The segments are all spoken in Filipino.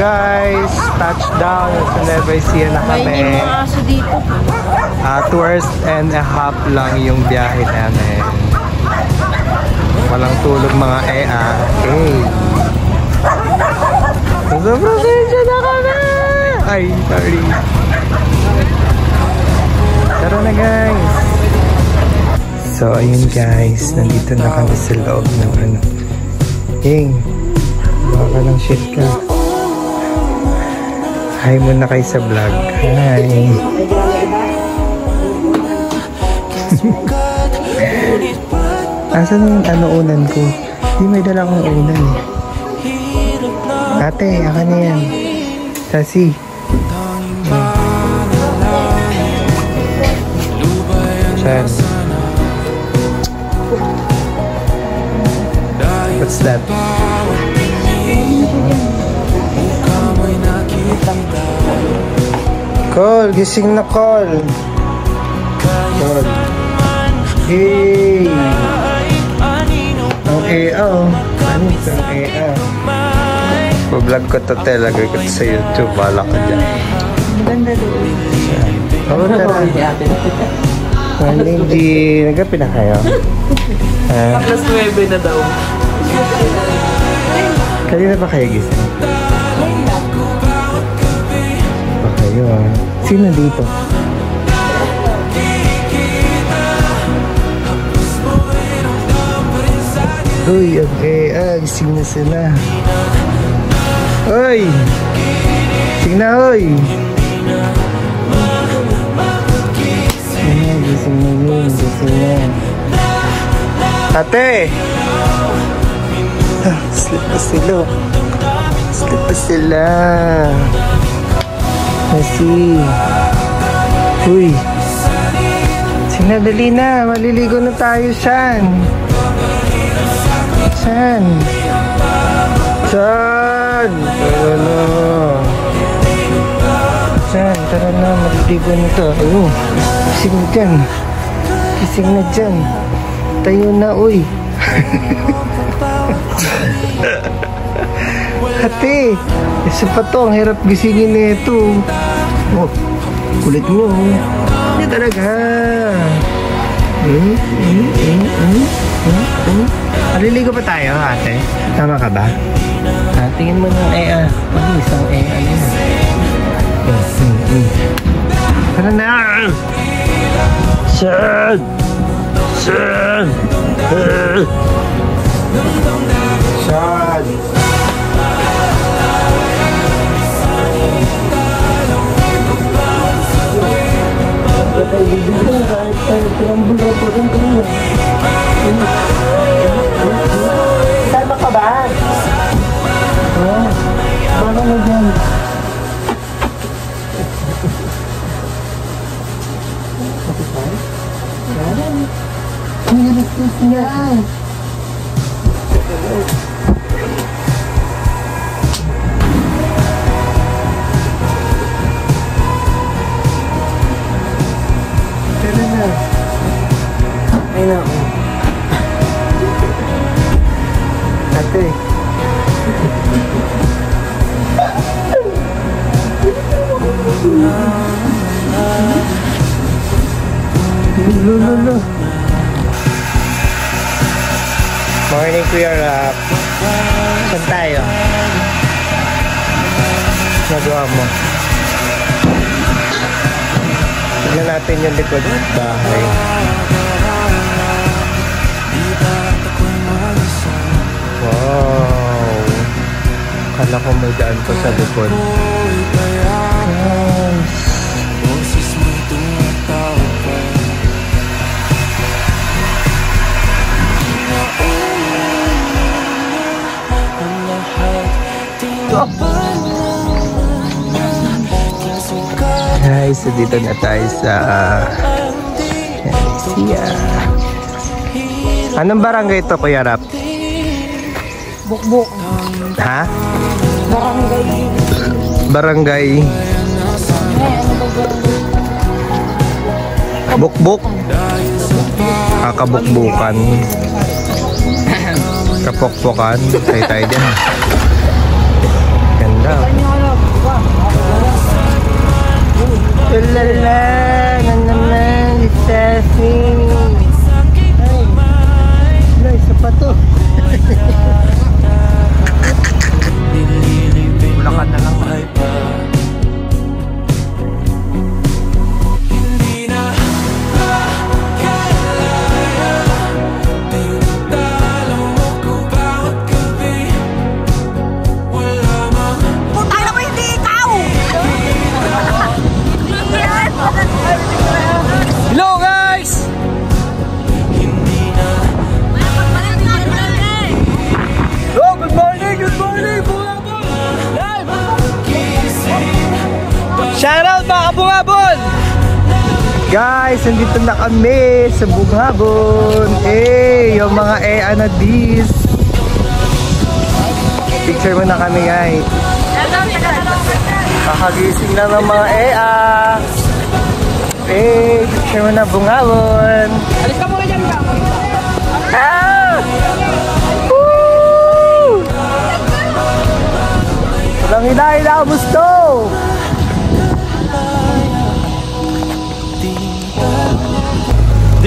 guys, touchdown sa Nueva Ecija na kami. May mga aso dito. 2 hours and a half lang yung biyahe namin. Walang tulog mga ea. Hey. Sobrang sensya na kami! Ay, sorry. Tara na guys. So ayun guys, nandito na kami sa loob ng ano. Hey, baka lang shit ka. Hi muna kayo sa vlog. Hi. Asan na yung ano unan ko? Hindi may dala akong unan eh. Ate, akin na yan. Sasi. Saan? What's that? Call, gising na call. Call. Hey! Ang EA oh. Ano ito ang EA? Pa-vlog ko to talaga ko sa YouTube. Bala ka dyan. Maganda doon. Oo, tara. Hindi. Nagkapi na kayo? Plus 9 na daw. Kanina ba kayo gising? Ba kayo ah. Sino dito? Uy, okay. Gising na sila. Uy! Gising na, uy! Gising na yun. Gising na. Ate! Sleep pa sila. Sleep pa sila. Kasi. Uy! Sinadali na. Maliligo na tayo. Saan? Saan? Saan? Tara na. Saan? Tara na. Maliligo na to. Ayun. Gising na dyan. Gising na dyan. Tayo na, uy. Ate, isa pa to. Ang hirap gisingin na ito. Oh, kulit mo. Hindi talaga. Maliligo pa tayo, ate? Tama ka ba? Tingin mo ng EA. Isang EA na yan. Tara na! Saan? Saan? Saan? Sama ka ba? Baka na dyan. Ang hirap niya. Ay na ako. Ate. Lolo. Morning, Kuya Rap. Saan tayo? Nagawa mo. Tignan natin yung likod at bahay. Wow! Kala ko may daan ko sa likod. Guys, so dito na tayo sa Ecija. Anong barangay ito, Kuya Rap? Bukbuk. Ha? Barangay. Barangay. Bukbuk. Kabukbukan. Kapokpokan. Tayo dyan. Ganda. daw. Tulala na naman si Steffi. Ay, isa pa to. Bulakan na lang. Hello guys! Hello, good morning, good morning! Shout out mga Bungabon! Guys, nandito na kami sa Bungabon. Yung mga na dis. Picture mo na kami guys. Kakagising na ng mga picture mo na Bungabon. Alis ka muna dyan ba? Woo! Walang hila-hila, gusto!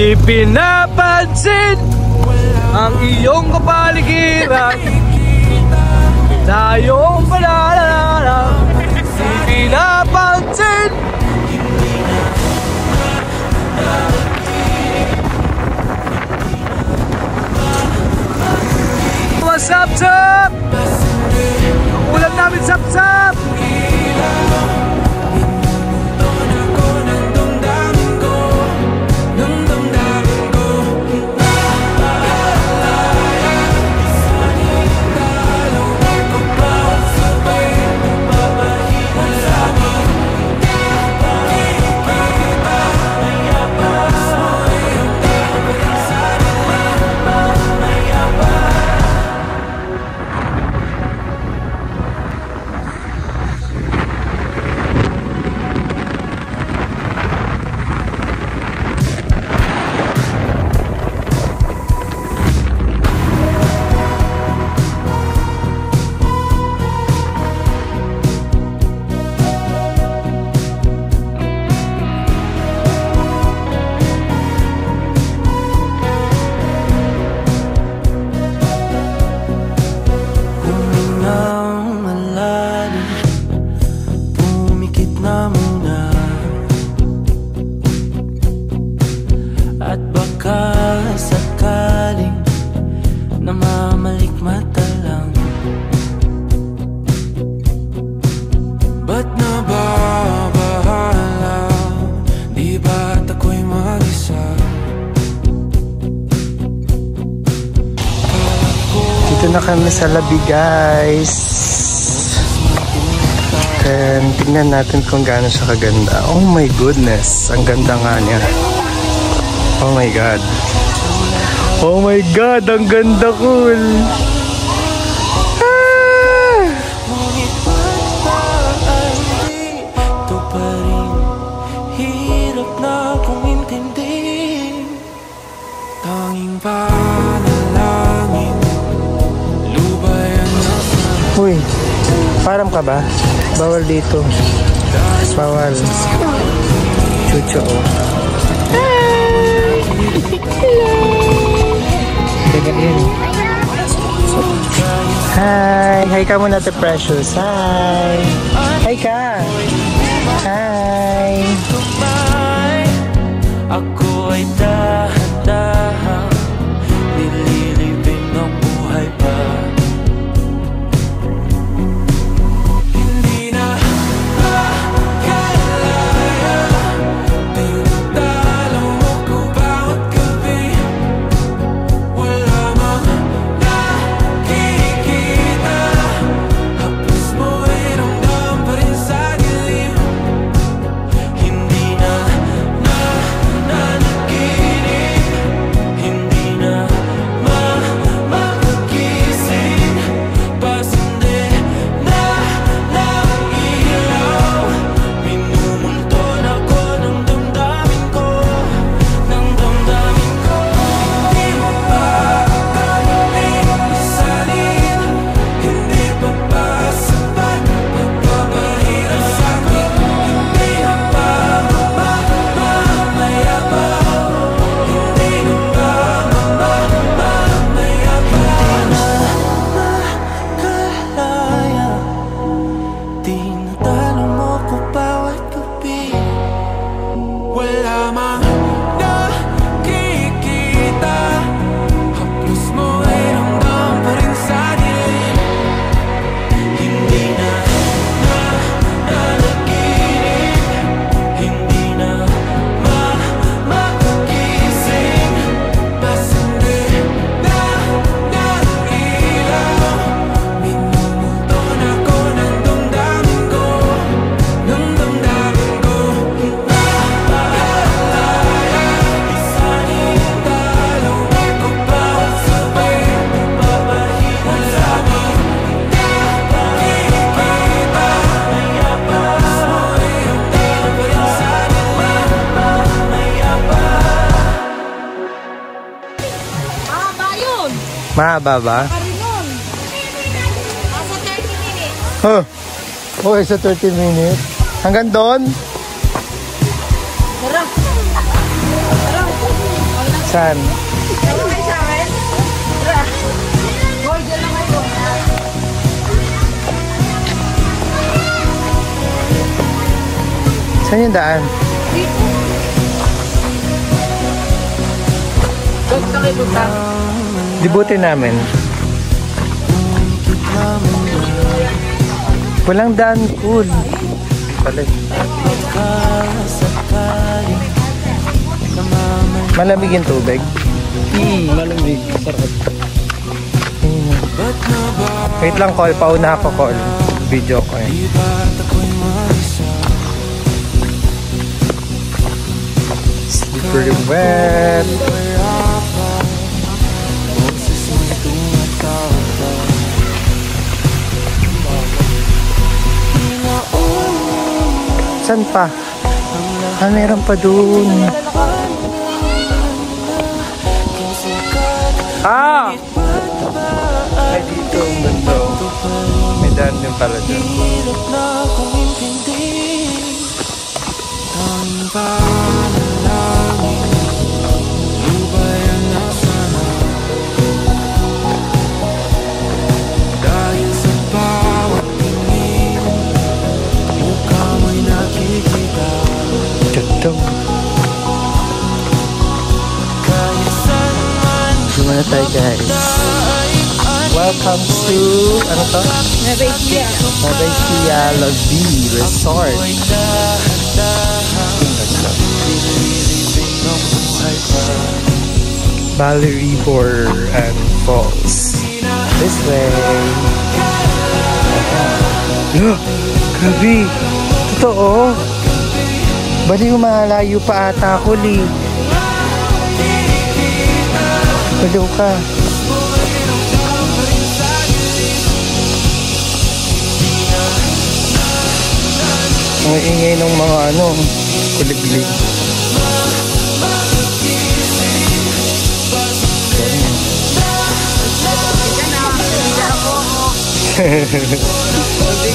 Di pinapansin ang iyong kapaligiran. Tayong panalala. Di pinapansin. Sap-sap! Ulam namin sap-sap! Dito na kami sa Labi guys. And tingnan natin kung gaano siya kaganda. Oh my goodness, ang ganda nga niya. Oh my god. Oh my god, ang ganda, cool. Uy, param ka ba? Bawal dito. Bawal. Chucho. Hi! Hello! Hi! Hi ka muna, The Precious. Hi! Hi ka! Hi! Ako ay dahan-dahan nililibing ng buhay pa. Hindi na makalaya. Tinatalo mo ko bawat gabi. Wala mang nakikita. Hapos mo ay ramdam pa rin sa dilim. Hindi na nanaginip. Mahaba ba? Karinon. Nasa 30 minutes. Huh. Okay, sa 30 minutes. Hanggang doon? Tara. Tara. Saan? Tara kayo sa akin. Tara. Hoy, dyan lang kayo. Saan yung daan? Dito. Huwag na kayo punta. Dibutin namin. Walang daan, cool. Pala. Malamig yung tubig. Malamig. Sarap. Wait lang, call. Pauna ako, call. Video ko eh. Slippery wet. Saan pa? Ah, meron pa dun. Ah! Ay, dito ang ganda. May daan din pala dyan. Ganda. Gimana tayo guys? Welcome to, ano to? Nabaysia Lobby Resort. Valley River and Falls. This way. Grabe. Totoo. Bali malayo pa ata ako, Lee. Baliw ka. Ang ingay ng mga kuliglig.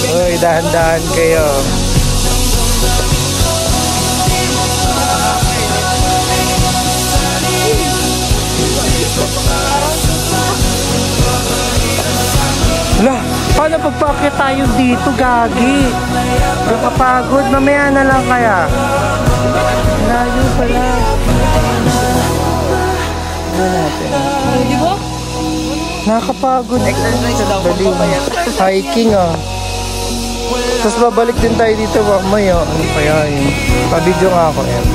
Uy, dahan-dahan kayo. Wala, paano pagpakit tayo dito, gagi? Nakapagod, mamaya na lang kaya. Layo pala. Di ba? Nakakapagod. Exercise daw po ba yan? Hiking Tapos babalik din tayo dito mamaya. Ano kaya yun? Pa-video nga ako yan.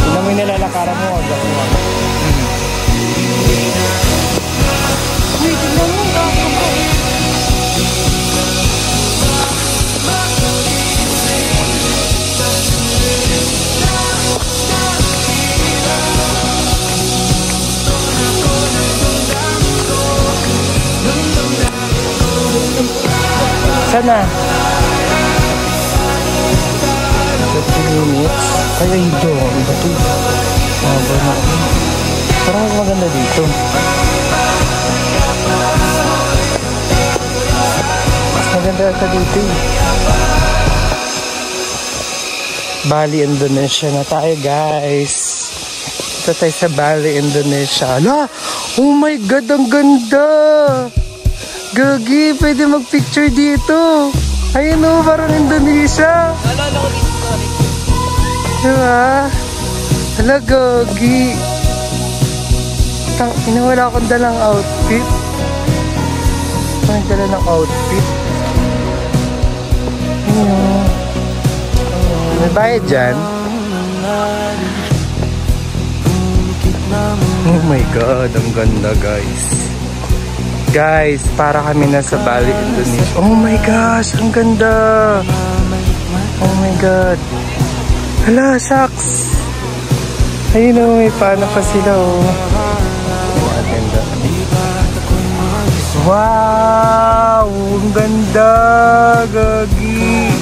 Kung may nilalakaran mo, wag ako. Uy, tignan mo. Sana 30 minutes. Ay, ito. Iba ito. Parang mas maganda dito. Mas maganda ata dito. Bali, Indonesia na tayo, guys. Ito tayo sa Bali, Indonesia. Ala! Oh my God, ang ganda! Gagi, pwede mag-picture dito. Ayun o, parang Indonesia. Diba? Hala, Gagi. Wala akong dalang outfit. Parang dala ng outfit. May bayad dyan. Oh my God, ang ganda, guys. Guys, para kami nasa Bali, Indonesia. Oh my gosh, ang ganda. Oh my God. Hala, shucks. Ayun o, may paano pa sila o. Wow, ang ganda. Gagi.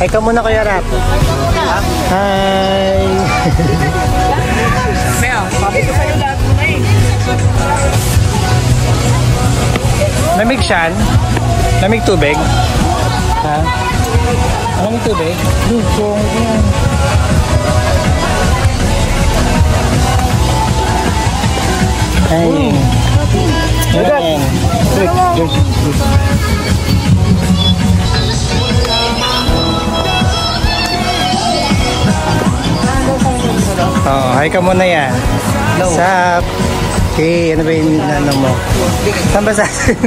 Hi ka muna, Kuya Rap. Hi! Sabi ko sa'yo lahat mo na eh. Lamig siyan? Lamig tubig? Ha? Lamig tubig? Lugong yan. Ay. Ayan. Oh, hi ka muna yan. What's up? Okay, ano ba yung ano mo? Saan ba sa atin?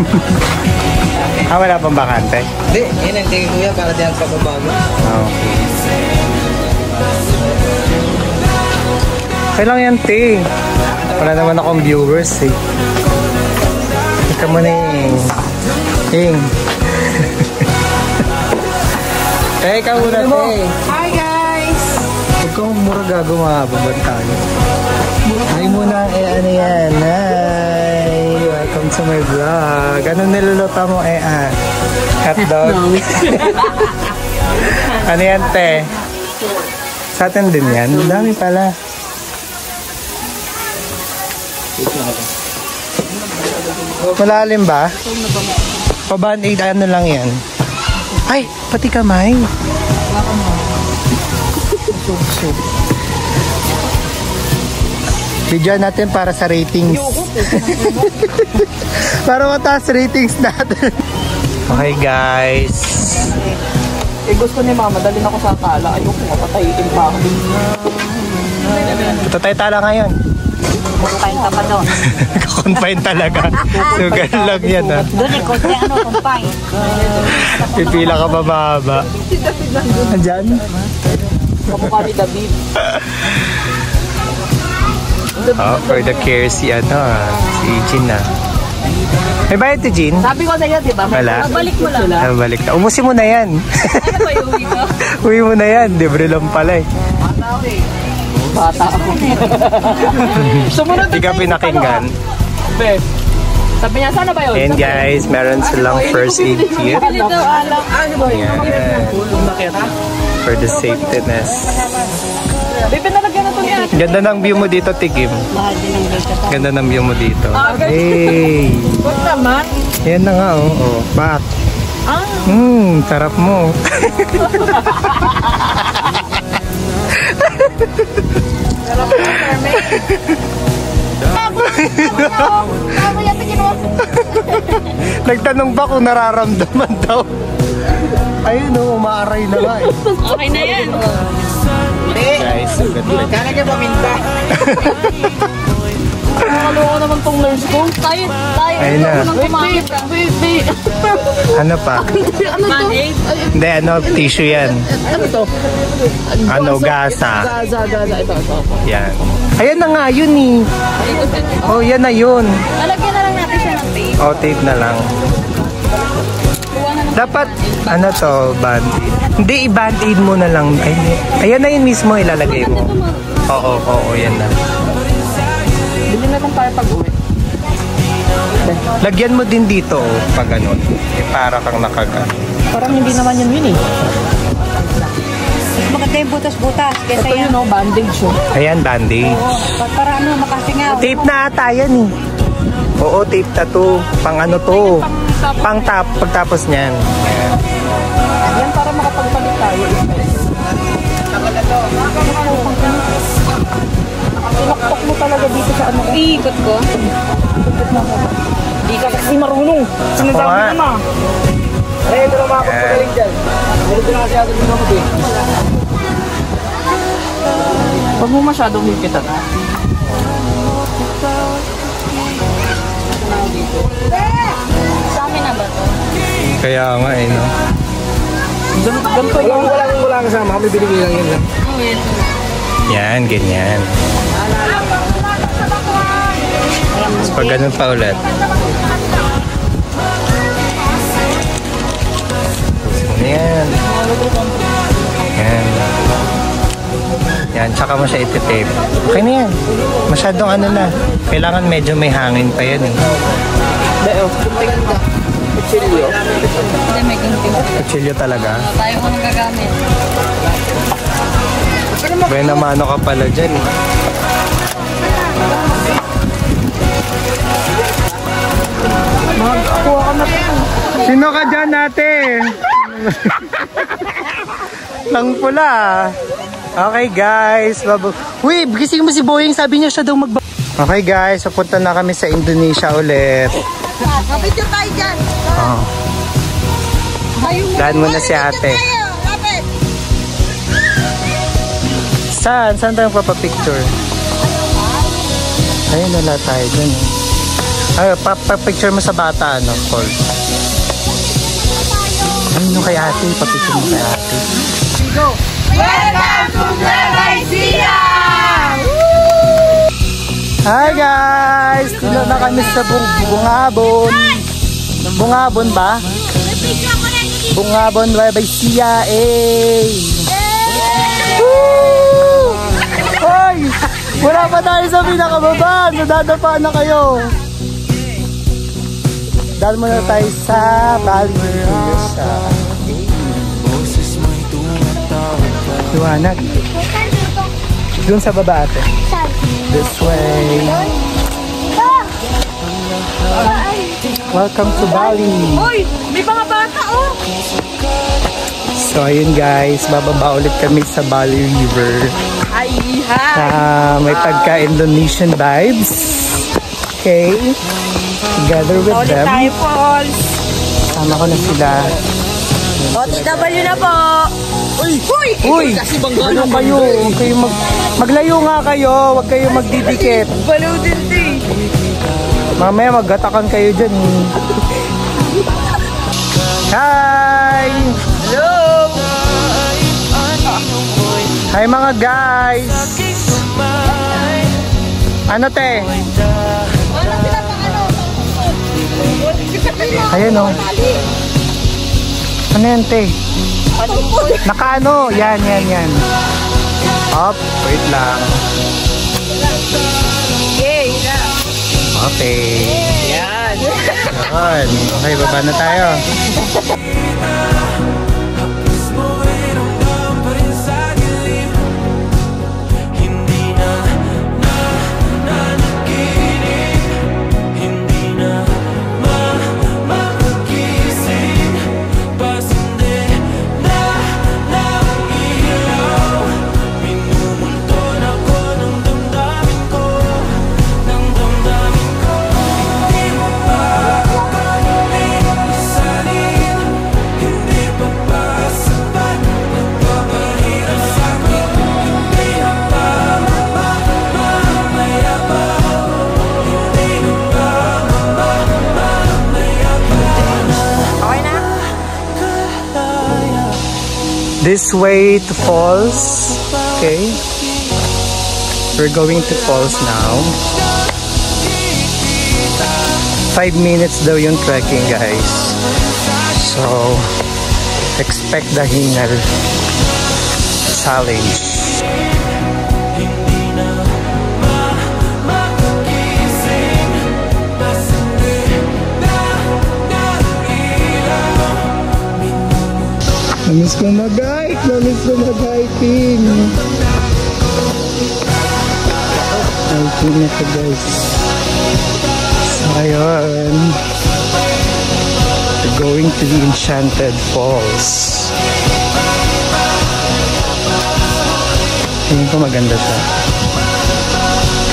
Wala pang bakante? Hindi, yun ang tingin kuya para diyan pa babago. Okay. Okay lang yan, te. Wala naman akong viewers, eh. Ika mo na yung... Ting. Te, ikaw muna, te. Hi guys! Huwag kang mura gago, mababad tayo. Hi muna, ano yan? Hi! Welcome to my vlog. Anong niluluto mo, hotdog? Ano yan, te? Sa atin din yan. Dami pala. Malalim ba? Pa-band-aid, ano lang yan? Ay, pati kamay. Bigyan natin para sa ratings. Para mataas ratings natin. Okay guys. Gusto ni mama, dalhin ako sa tala. Ayoko mapatayin pa ako. Ito tayo tala ngayon. Confine ka pa doon. Confine talaga. Sugal lang yan ha. Doon eh, konti confine. Pipila ka pa mahaba. Andyan? Kamukha ni David. Oh, for the care si si Jean na. May bayad si Jean? Sabi ko sa'yo, di ba? Wala. Balik mo lang. Balik na. Umusin mo na yan. Ano ba yung uwi ko? Uwi mo na yan. Libre lang pala eh. Bata ako. Sumunod Hindi ka pinakinggan. Be. Sabi niya, sana ba yun? And guys, meron silang first aid kit. Ayan. For the safetyness. Bebe, nalagyan na ito niya. Ganda ng view mo dito, Tigim. Mahal din ang ganda. Ganda ng view mo dito. Hey! Huwag naman. Yan na nga, oh. Back. Sarap mo. Nagtanong ba kung nararamdaman daw? Ayun o, umaaray na nga eh. Okay na yan. Guys, sugat lang. Kala niya paminta. Nakaloko naman tong nurse ko. Tayo. Ayun na. Wait. Ano pa? Band-aid? Hindi, tissue yan. Ano to? Gasa. Gaza. Ito. Yan. Ayan na nga, yun eh. Oh, yan na yun. Lalagyan na lang natin siya ng tape. Oh, tape na lang. Dapat, band-aid. Hindi, i-band-aid mo na lang. Ay, ayan na yun mismo, ilalagay mo. Oo, yan na. Bili na lang tayo pag-uwi. Lagyan mo din dito, pag ganun. Para kang nakagat. Parang hindi naman yun eh. Maganda yung butas-butas. Kesa Ito yun, bandage yun. Ayan, bandage. para makasingaw. Tape na ata yan eh. Oo, tape na to. Pang ano to. Pang pagtapos niyan. Yan para makapagpalit tayo. Pinakpak mo talaga dito sa ano. Iikot ko. Di ka kasi marunong. Sinasabi Oo nga. ko na. Ay, ito lang makapagpagaling dyan. Ito na kasi ato din ako din. Huwag mo masyadong hipitan. Sa amin na ba to? Kaya nga eh, no? Ganito yung Wala kasama. Kami binigay lang yun lang. Yan, ganyan. Tapos pag ganun pa ulit. Yan. Yan. Yan, tsaka mo siya iti-tape. Okay na yan. Masyadong ano na. Kailangan medyo may hangin pa yan eh. Kutsilyo. Hindi, may gunting. Kutsilyo talaga. Tayo ko nang gagamit. Buena mano ka pala dyan. Sino ka dyan, ate? Lang pula. Okay guys. Uy, gising mo si Boying. Sabi niya siya daw magba... Okay guys, papunta na kami sa Indonesia ulit. Kapit yung tayo dyan. Oh. Daan muna si ate. Kapit. Saan? Saan tayo papapicture? Ayun, wala tayo dun. Ay, papicture mo sa bata, ano, Paul? Ayun, kay ate. Papicture mo kay ate. Go. Welcome to Nueva Ecija! Hi guys! Dito na kami sa Bungabon. Bungabon ba? Bungabon, Nueva Ecija, Woo! Hoy! Wala pa tayo sa pinakababa. Nadadapa na kayo. Dahil muna tayo sa Bali. Sa Liwanag. Doon sa baba ate. This way. Welcome to Bali. Uy, may mga bata oh. So ayun guys, bababa ulit kami sa Bali River. Ay, hi. May pagka-Indonesian vibes. Okay. Together with Ulit them. tayo, Paul. Sama ko na sila. OTW na po. Uy! Uy! Uy! Ano kayo? Huwag kayo maglayo nga kayo. Huwag kayo magdidikit. Balaw din din. Mamaya maggatakan kayo dyan. Hi! Hello! Hi mga guys! Ano te? Ayan o. Ano yan te? Nakaano? Yan. Up. Wait lang. Yay! Okay. Yan. Yan. Okay, baba na tayo. This way to falls. Okay. We're going to falls now. 5 minutes daw yung trekking guys. So, expect the hingal challenge. Namiss ko mag-hiking. Hiking na ito guys. So ayun. We're going to the Enchanted Falls. Tingin ko maganda siya.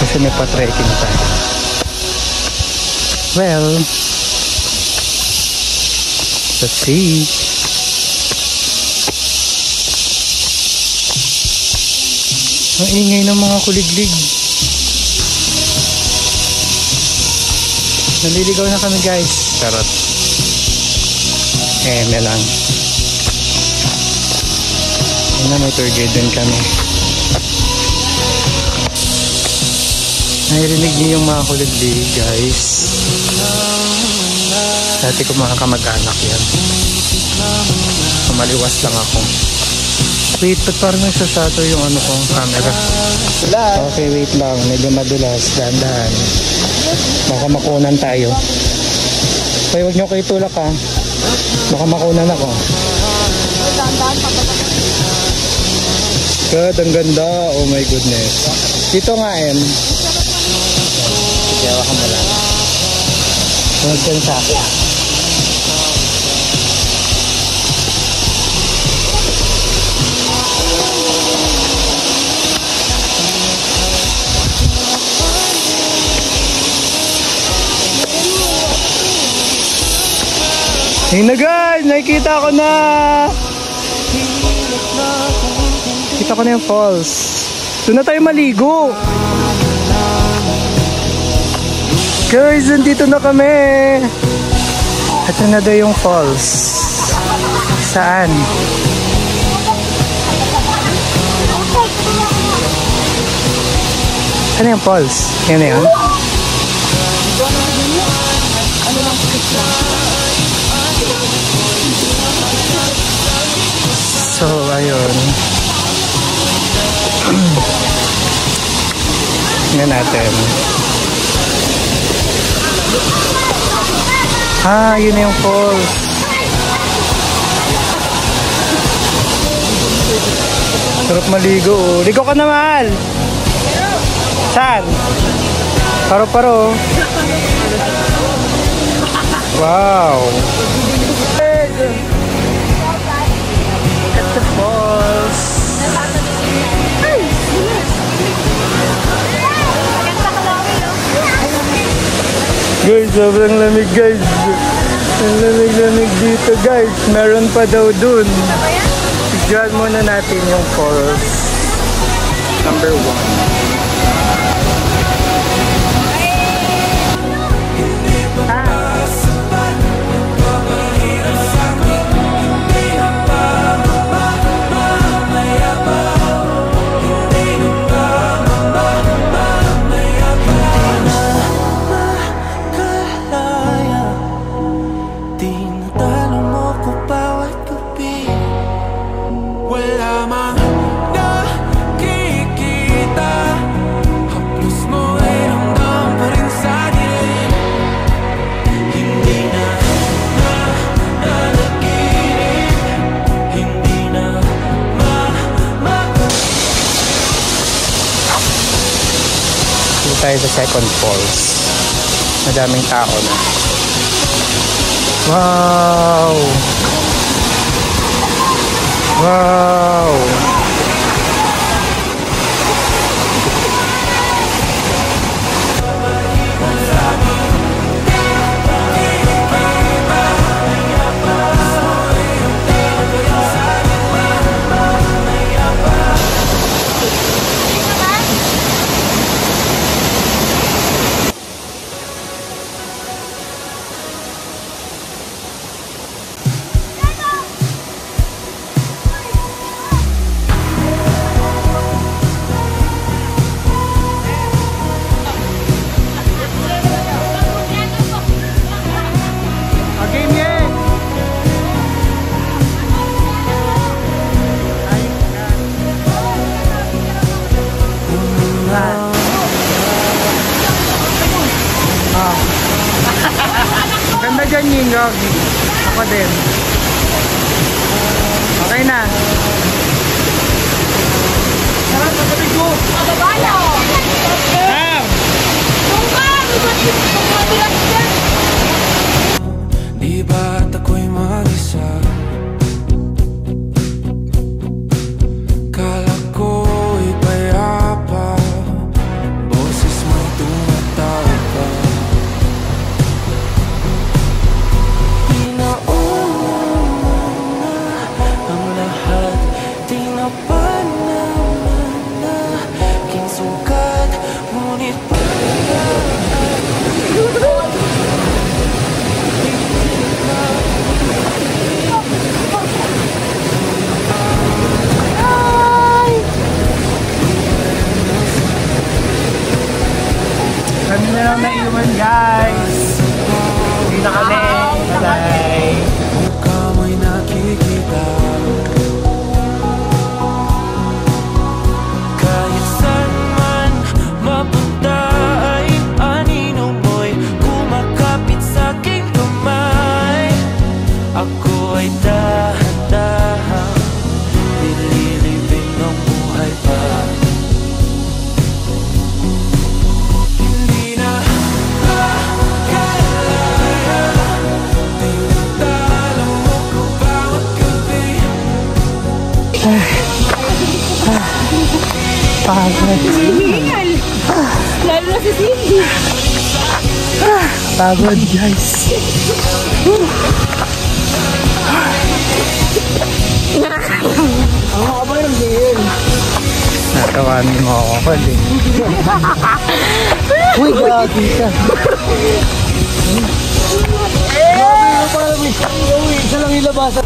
Kasi may pa-trekking tayo. Well, let's see. Ang ingay ng mga kuliglig. Naliligaw na kami guys. Charot. May lang. Ayun na, may tour guide din kami. Narinig niyo yung mga kuliglig guys. Dati ko mga kamag-anak yan. Maliwas lang ako. Wait, ba't parang nagsasato yung ano kong camera? Okay, wait lang. Medyo madulas. Dahan-dahan. Baka makunan tayo. Kaya huwag niyo kayo tulak ha. Baka makunan ako. God, ang ganda. Oh my goodness. Dito nga, Em. Sige, hawakan mo lang. Huwag dyan sa akin. Ayun na guys, nakikita ko na. Kita ko na yung falls. Doon na tayo maligo. Guys, nandito na kami. Ito na daw yung falls. Saan? Ano yung falls? Yan na yun? So, ayun. Tingnan natin. Yun na yung falls. Sarap maligo. Ligo ka na, mahal. Saan? Paro-paro. Wow. At the falls. Guys, sobrang lamig guys. Ang lamig-lamig dito guys. Meron pa daw dun. Tignan muna natin yung falls. Number 1. Tayo sa second falls. Madaming tao na. Wow! Wow! Ganda dyan yung Yogi. Ako din. Okay na. Sarap na sabi ko. Mababayaw! Sam! Di ba't ako'y mag-isa? Kala ko'y payapa, boses mo'y tumatapa. Pagod. Lalo na si Cindy. Pagod guys. Ang haba ng din. Natawanin mo ako pa din. Uy, gagi ka. Grabe yung parang uy, isa lang ilabasan.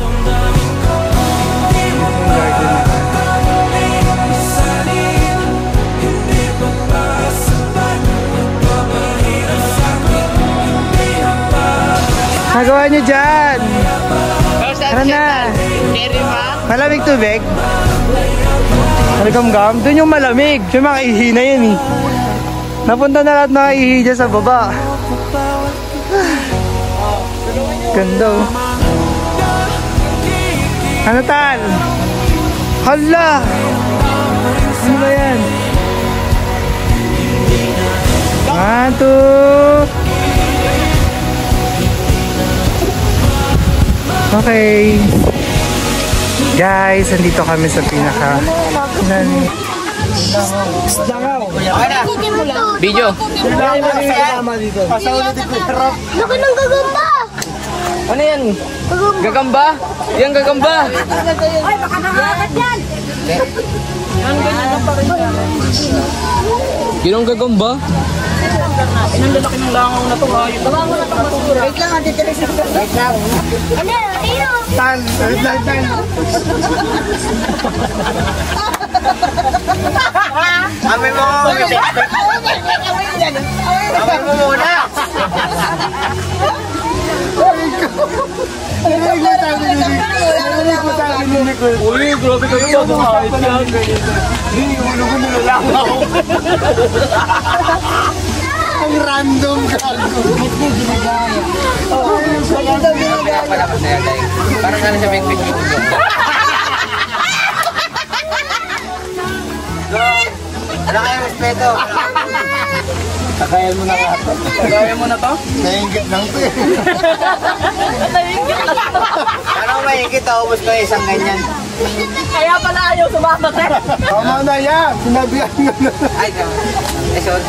Nagawa nyo dyan! Tara na! Malamig tubig? Nagam-gam? Doon yung malamig. Yung mga ihi na yan eh. Napunta na lahat mga ihi dyan sa baba. Ganda oh. Ano tal? Hala! Ano ba yan? 1, 2... Okay. Guys, andito kami sa pinaka Video. Laki ng gagamba. Ano yan? Gagamba? Yan gagamba. Ay, baka nakakagat yan. Yun ang gagamba? Inang lalaki ng langaw na to. Wait lang, ate Teresa. Wait lang. Ano? Iyo. Tan, wait lang, tan. Amin mo mo. Amin mo muna. Uy, grabe kayo ba? Kahit yan. Hindi, ulo ko nilalangaw. Ang random gago. Parang ano siya may picture. Wala kayong respeto. Kakayan mo na ka. Kaya mo na to? Nainggit lang to eh. Ano mahigit? Ubus ko isang ganyan. Kaya pala ayaw sumabat eh. Tama na yan. Sinabihan mo na. Ay, sorry.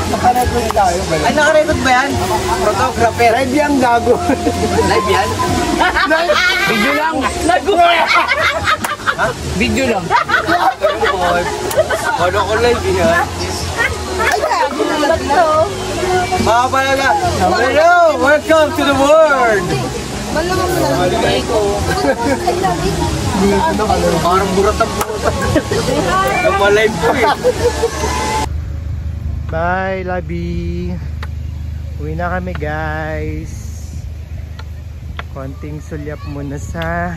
Nakarecord tayo ba? Ay, nakarecord ba yan? Photographer. Live yan gago. Live yan? Video lang. Video lang. Ano ko live yan? Mga palaga. Hello! Welcome to the world! Parang burat ang burat. Lumalive ko eh. Bye, Labi. Uwi na kami, guys. Konting sulyap muna sa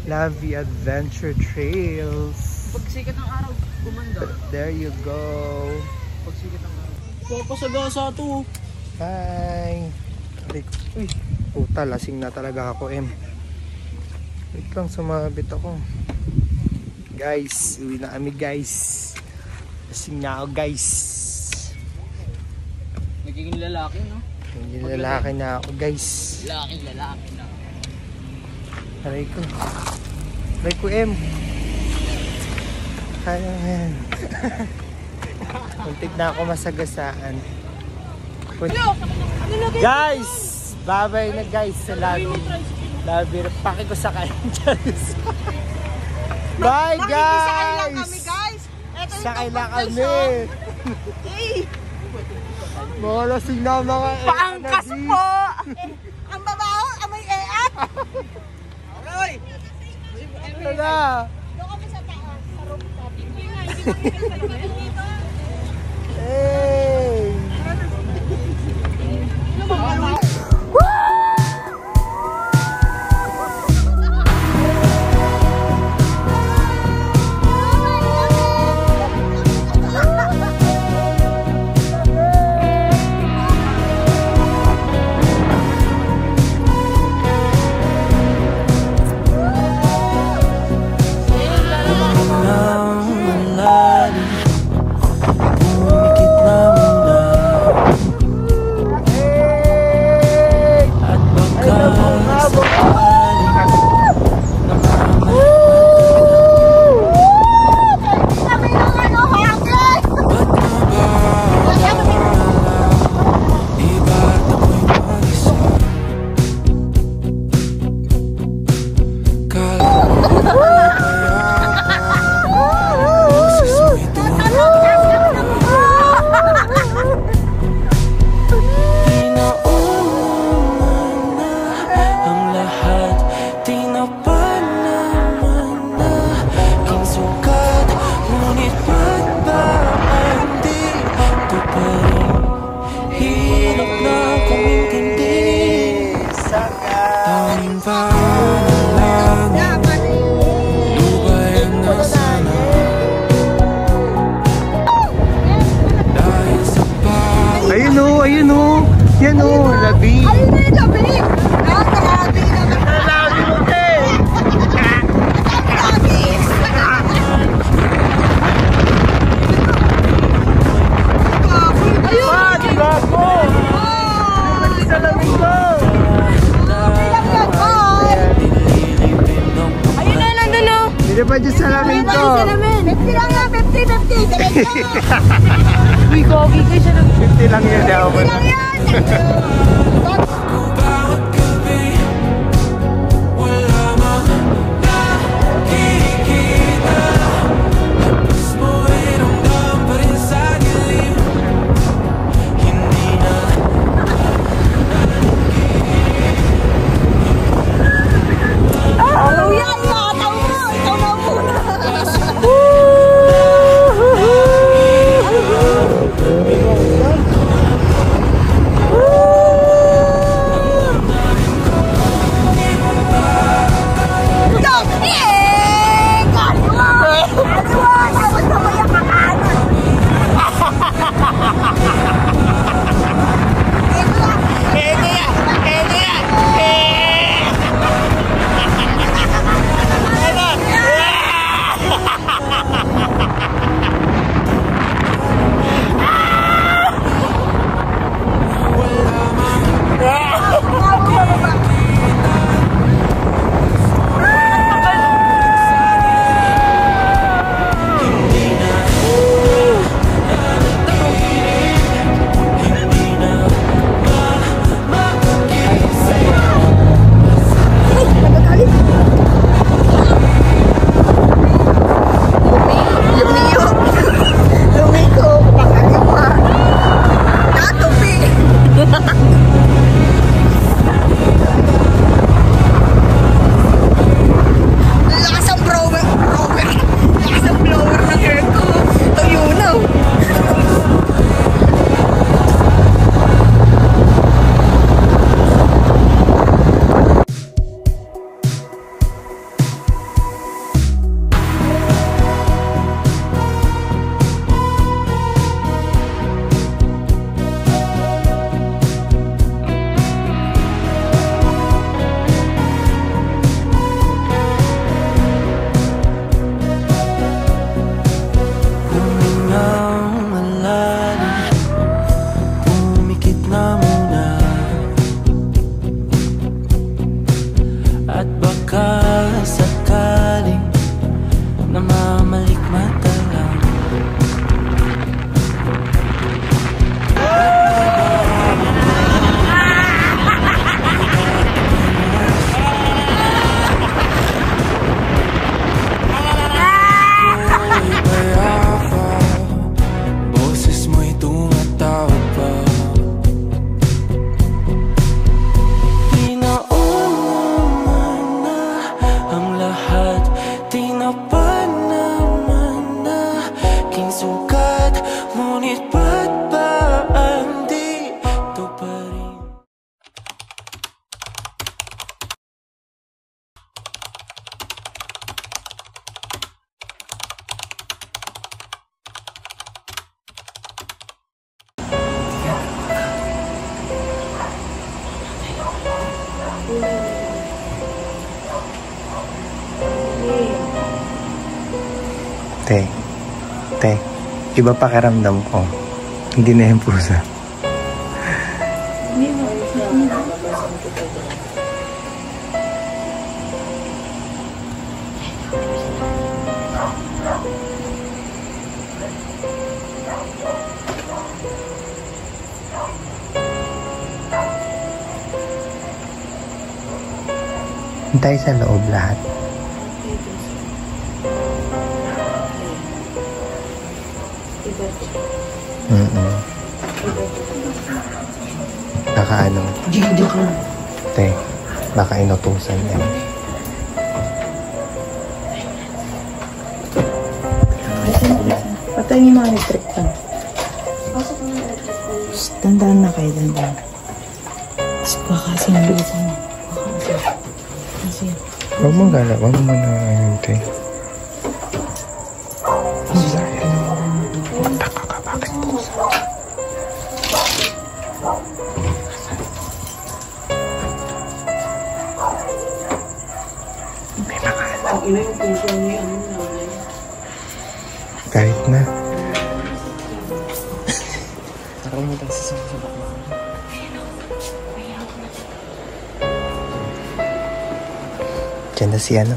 Labi Adventure Trails. Pagsikat ng araw, gumanda. But there you go. Pagsikat ng araw. Papasagasa to. Bye. Uy, puta, lasing na talaga ako, M. Wait lang, sumabit ako. Guys, uwi na kami, guys. Lasing na ako, guys. Nagiging lalaki, no? Naging lalaki na ako, guys. Lalaki na. Aray ko. Aray ko, M. Kaya yan. Muntik na ako masagasaan. Guys! Bye-bye na guys sa Labi. Labi, paki ko sa kain. Bye guys! Sakay lang kami, guys. Ito yung Sakay lang comfort kami. Eh, Mga lasing na mga paangkas po. Ang babaho, amoy eat. Aroy! Ano na? Doon kami sa taas, sa rooftop. Hey! Ayun o, ayun o. Yan o, labi. Ayun na yung labi. Nakakalabi na. Labi mo, te. Hindi pa dyan salamin ko. 50 lang yan, 50. Uy, gogi kayo siya lang. 50 lang yun. Daw. 50 lang yan. Te, iba pakiramdam ko. Hindi na yung pusa. Hintay sa loob lahat. Baka ano? Te, baka inutusan yan. Patay yung mga electric fan. Tandaan na kayo, tandaan. Tapos baka kasi nabilisan mo. kasi. Huwag mong gala. Huwag mo na hintay. Taka ka. Bakit pusa? May makalam. Ina yung puso niya. Kahit na. Parang mo tayo sa sabak na. Diyan na si ano.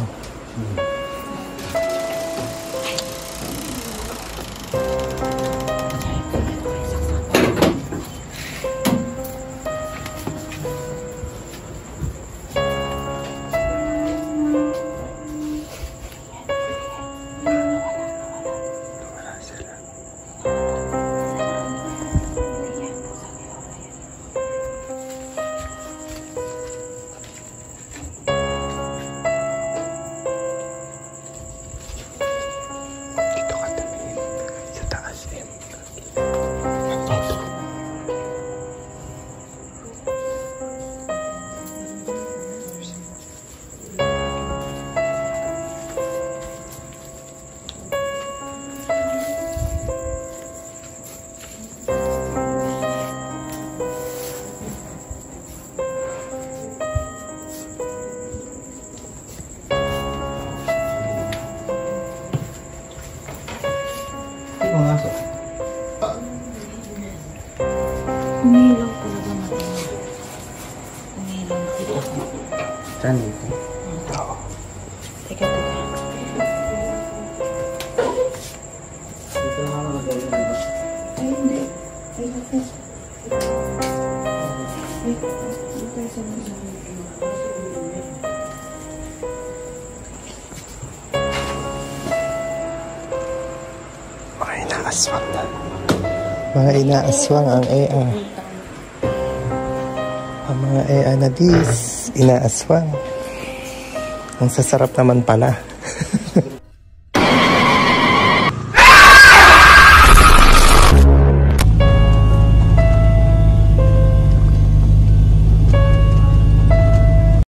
Umilaw talaga matino. Umilaw nakita ko. Saan dito? Teka. Dito na ako nagawin. Ay, hindi. Ay, ako. Ay, dito sa mga. Mga inaaswang na. Mga inaaswang ang EA. Ang mga EA na dis, inaaswang. Ang sasarap naman pala.